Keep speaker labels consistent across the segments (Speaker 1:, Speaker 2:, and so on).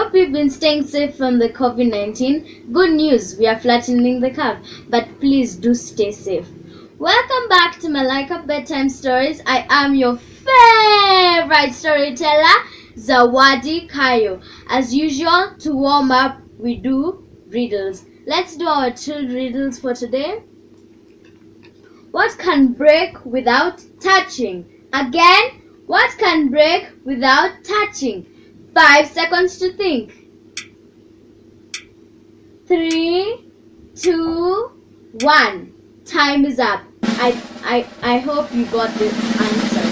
Speaker 1: hope you've been staying safe from the COVID-19. Good news, we are flattening the curve, but please do stay safe. Welcome back to Malika Bedtime Stories. I am your favorite storyteller, Zawadi Kayo. As usual, to warm up, we do riddles. Let's do our 2 riddles for today. What can break without touching? Again, what can break without touching? 5 seconds to think. 3, 2, 1. Time is up. I hope you got the answer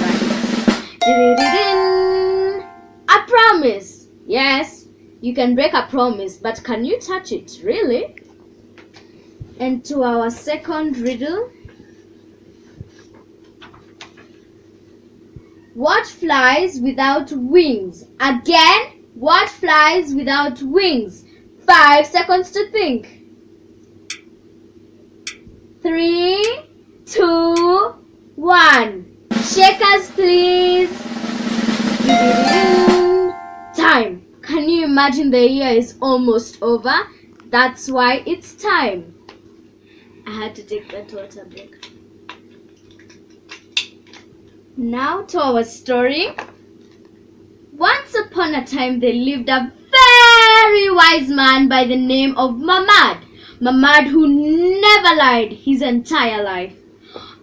Speaker 1: right. A promise. Yes, you can break a promise, but can you touch it? Really? And to our second riddle. What flies without wings? Again, what flies without wings? 5 seconds to think. 3, 2, 1. Shakers, please. Time. Can you imagine the year is almost over? That's why it's time. I had to take that water break. Now to our story. Once upon a time there lived a very wise man by the name of Mamad. Mamad who never lied his entire life.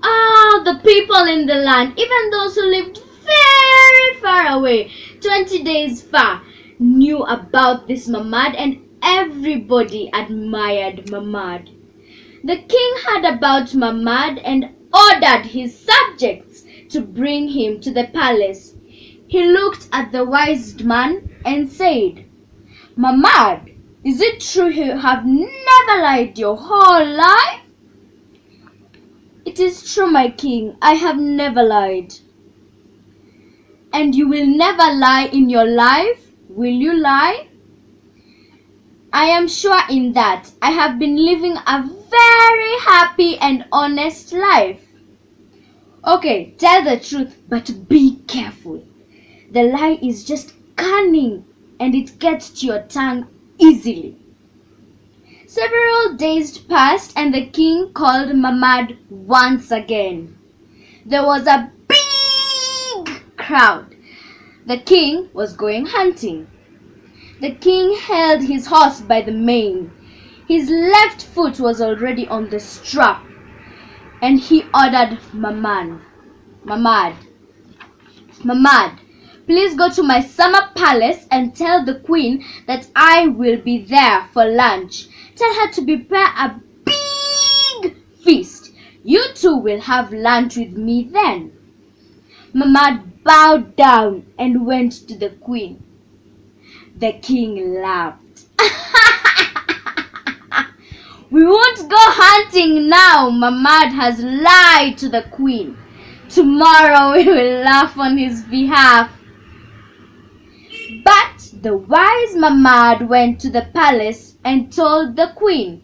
Speaker 1: All the people in the land, even those who lived very far away, 20 days far, knew about this Mamad, and everybody admired Mamad. The king heard about Mamad and ordered his subjects to bring him to the palace. He looked at the wise man and said, Mamad, is it true you have never lied your whole life? It is true, my king, I have never lied. And you will never lie in your life, will you lie? I am sure in that. I have been living a very happy and honest life. Okay, tell the truth, but be careful. The lie is just cunning and it gets to your tongue easily. Several days passed and the king called Mamad once again. There was a big crowd. The king was going hunting. The king held his horse by the mane. His left foot was already on the strap. And he ordered Mamad, please go to my summer palace and tell the queen that I will be there for lunch. Tell her to prepare a big feast. You two will have lunch with me then. Mamad bowed down and went to the queen. The king laughed. We won't go hunting now. Mamad has lied to the queen. Tomorrow we will laugh on his behalf. But the wise Mamad went to the palace and told the queen,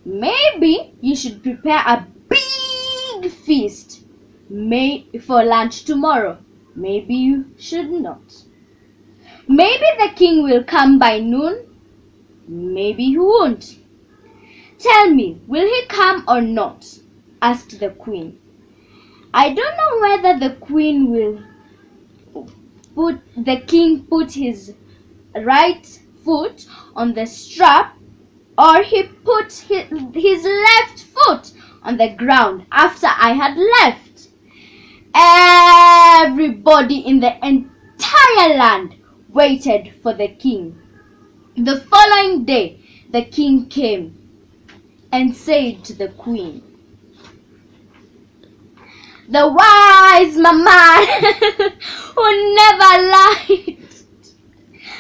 Speaker 1: maybe you should prepare a big feast for lunch tomorrow. Maybe you should not. Maybe the king will come by noon. Maybe he won't. Tell me, will he come or not? Asked the queen. I don't know whether the king put his right foot on the strap or he put his left foot on the ground after I had left. Everybody in the entire land waited for the king. The following day, the king came and said to the queen, the wise Mamad who never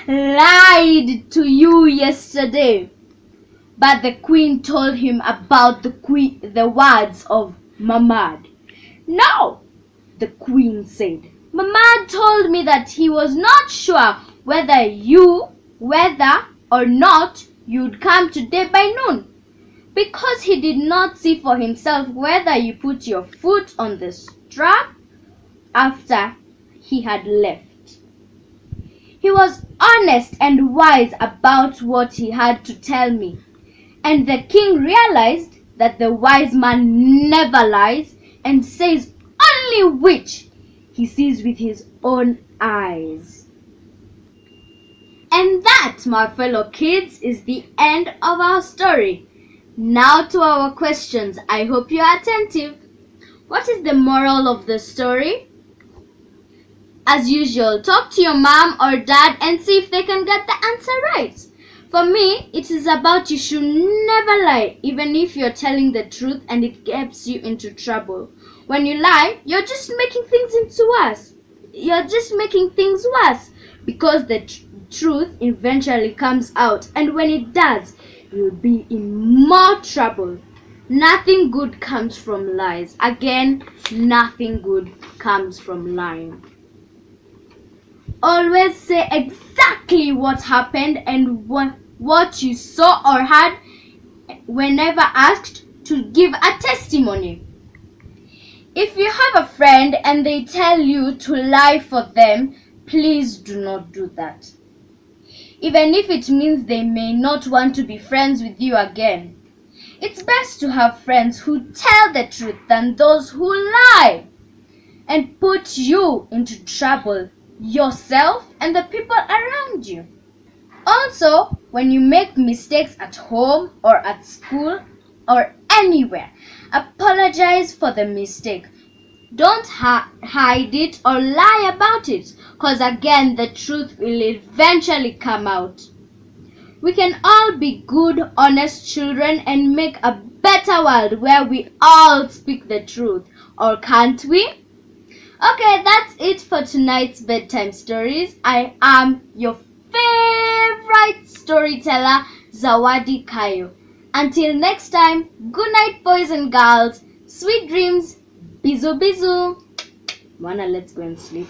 Speaker 1: lied to you yesterday. But the queen told him about the words of Mamad. No, the queen said, Mamad told me that he was not sure whether or not you'd come today by noon, because he did not see for himself whether you put your foot on the strap after he had left. He was honest and wise about what he had to tell me. And the king realized that the wise man never lies and says only which he sees with his own eyes. And that, my fellow kids, is the end of our story. Now to our questions. I hope you are attentive. What is the moral of the story? As usual, talk to your mom or dad and see if they can get the answer right. For me, it is about you should never lie, even if you're telling the truth and it gets you into trouble. When you lie, you're just making things worse. Because the truth eventually comes out, and when it does, you'll be in more trouble. Nothing good comes from lies. Again, nothing good comes from lying. Always say exactly what happened and what you saw or heard whenever asked to give a testimony. If you have a friend and they tell you to lie for them, please do not do that. Even if it means they may not want to be friends with you again. It's best to have friends who tell the truth than those who lie and put you into trouble, yourself and the people around you. Also, when you make mistakes at home or at school or anywhere, apologize for the mistake. Don't hide it or lie about it, because again, the truth will eventually come out. We can all be good, honest children and make a better world where we all speak the truth, or can't we? Okay, that's it for tonight's bedtime stories. I am your favorite storyteller, Zawadi Kayo. Until next time, good night, boys and girls. Sweet dreams. Bizu bizu. Mwana, let's go and sleep.